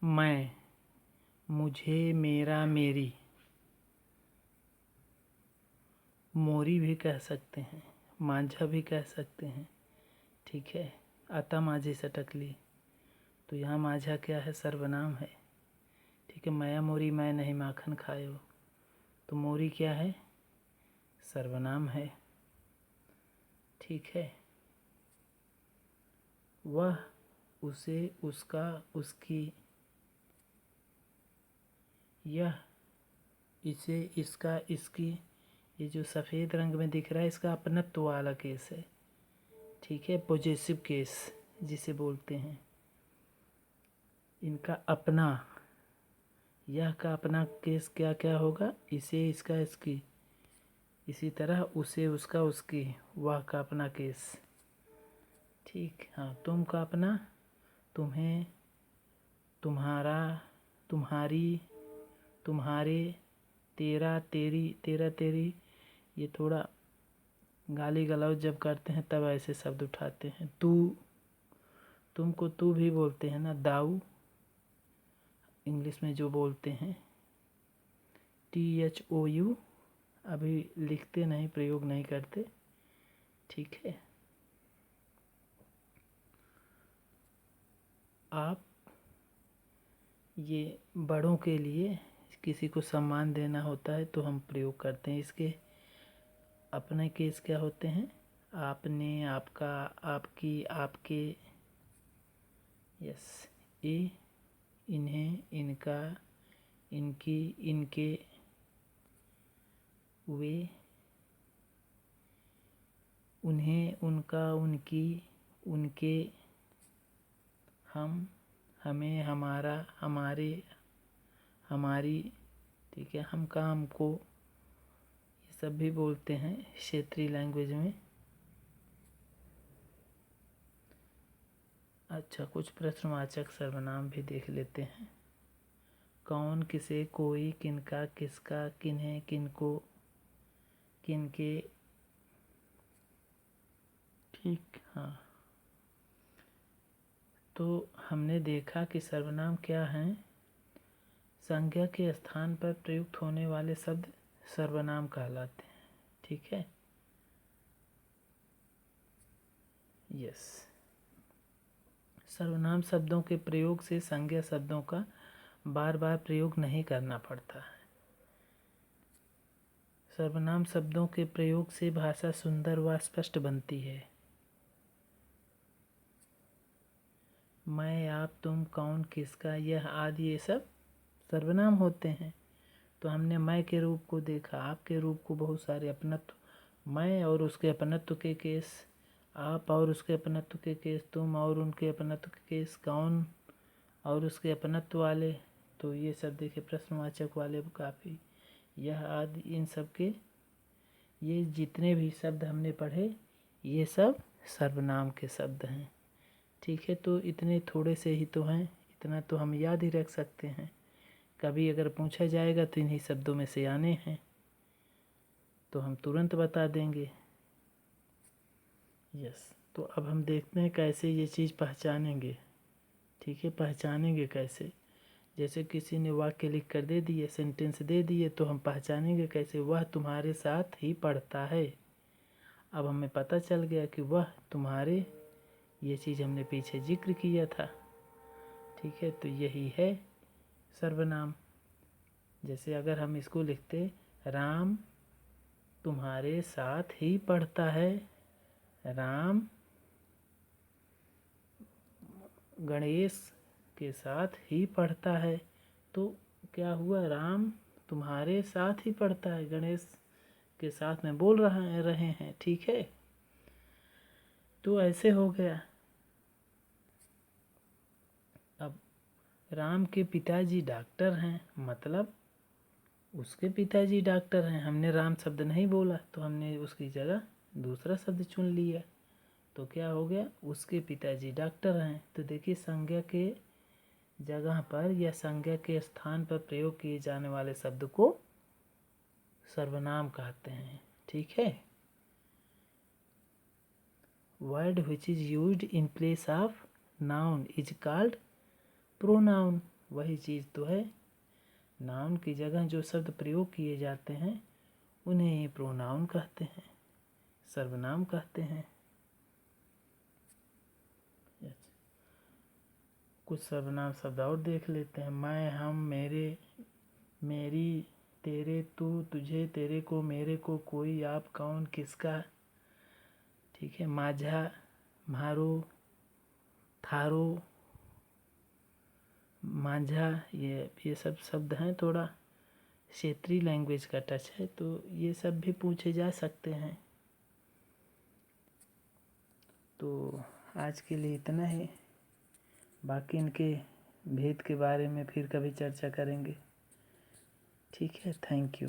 मैं, मुझे, मेरा, मेरी। मोरी भी कह सकते हैं, मांझा भी कह सकते हैं। ठीक है, आता माझी सटकली, तो यहाँ माझा क्या है? सर्वनाम है। ठीक है, मया मोरी मैं नहीं माखन खायो, तो मोरी क्या है? सर्वनाम है। ठीक है, वह, उसे, उसका, उसकी, यह, इसे, इसका, इसकी। ये जो सफ़ेद रंग में दिख रहा है इसका अपनत्व वाला केस है। ठीक है, पॉजेसिव केस जिसे बोलते हैं। इनका अपना, यह का अपना केस क्या क्या होगा? इसे, इसका, इसकी। इसी तरह उसे, उसका, उसकी, वह का अपना केस। ठीक, हाँ, तुम का अपना, तुम्हें, तुम्हारा, तुम्हारी, तुम्हारे, तेरा, तेरी, तेरा, तेरी। ये थोड़ा गाली गलौज जब करते हैं तब ऐसे शब्द उठाते हैं। तू, तुमको तू भी बोलते हैं ना, दाऊ इंग्लिश में जो बोलते हैं। THOU अभी लिखते नहीं, प्रयोग नहीं करते। ठीक है, आप, ये बड़ों के लिए किसी को सम्मान देना होता है तो हम प्रयोग करते हैं इसके। अपने केस क्या होते हैं? आपने, आपका, आपकी, आपके। यस, ये, इन्हें, इनका, इनकी, इनके, वे, उन्हें, उनका, उनकी, उनके, हम, हमें, हमारा, हमारे, हमारी। ठीक है, हम का, हमको, ये सब भी बोलते हैं क्षेत्रीय लैंग्वेज में। अच्छा, कुछ प्रश्नवाचक सर्वनाम भी देख लेते हैं। कौन, किसे, कोई, किनका, किसका, किन्हें, किनको, किनके। ठीक, हाँ, तो हमने देखा कि सर्वनाम क्या हैं? संज्ञा के स्थान पर प्रयुक्त होने वाले शब्द सर्वनाम कहलाते हैं। ठीक है, यस। सर्वनाम शब्दों के प्रयोग से संज्ञा शब्दों का बार बार प्रयोग नहीं करना पड़ता है। सर्वनाम शब्दों के प्रयोग से भाषा सुंदर व स्पष्ट बनती है। मैं, आप, तुम, कौन, किसका, यह आदि ये सब सर्वनाम होते हैं। तो हमने मैं के रूप को देखा, आप के रूप को, बहुत सारे अपनत्व, मैं और उसके अपनत्व के केस, आप और उसके अपनत्व के केस, तुम और उनके अपनत्व के केस, कौन और उसके अपनत्व वाले। तो ये सब देखे, प्रश्नवाचक वाले काफ़ी, यह आदि, इन सब के, ये जितने भी शब्द हमने पढ़े ये सब सर्वनाम के शब्द हैं। ठीक है, तो इतने थोड़े से ही तो हैं, इतना तो हम याद ही रख सकते हैं। कभी अगर पूछा जाएगा तो इन्हीं शब्दों में से आने हैं तो हम तुरंत बता देंगे। यस, तो अब हम देखते हैं कैसे ये चीज़ पहचानेंगे। ठीक है, पहचानेंगे कैसे? जैसे किसी ने वाक्य लिख कर दे दिए, सेंटेंस दे दिए, तो हम पहचानेंगे कैसे? वह तुम्हारे साथ ही पढ़ता है। अब हमें पता चल गया कि वह तुम्हारे, ये चीज़ हमने पीछे जिक्र किया था। ठीक है, तो यही है सर्वनाम। जैसे अगर हम इसको लिखते, राम तुम्हारे साथ ही पढ़ता है, राम गणेश के साथ ही पढ़ता है, तो क्या हुआ? राम तुम्हारे साथ ही पढ़ता है, गणेश के साथ में बोल रहे हैं। ठीक है, तो ऐसे हो गया। अब राम के पिताजी डॉक्टर हैं, मतलब उसके पिताजी डॉक्टर हैं। हमने राम शब्द नहीं बोला तो हमने उसकी जगह दूसरा शब्द चुन लिया, तो क्या हो गया? उसके पिताजी डॉक्टर हैं। तो देखिए, संज्ञा के जगह पर या संज्ञा के स्थान पर प्रयोग किए जाने वाले शब्द को सर्वनाम कहते हैं। ठीक है, word which is used in place of noun is called pronoun. वही चीज़ तो है। नाउन की जगह जो शब्द प्रयोग किए जाते हैं उन्हें ही प्रोनाउन कहते हैं, सर्वनाम कहते हैं। कुछ सर्वनाम शब्द और देख लेते हैं। मैं, हम, मेरे, मेरी, तेरे, तू, तुझे, तेरे को, मेरे को, कोई, आप, कौन, किसका। ठीक है। माझा, म्हारो, थारो, माझा, ये सब शब्द हैं, थोड़ा क्षेत्रीय लैंग्वेज का टच है, तो ये सब भी पूछे जा सकते हैं। तो आज के लिए इतना ही, बाकी इनके भेद के बारे में फिर कभी चर्चा करेंगे। ठीक है, थैंक यू।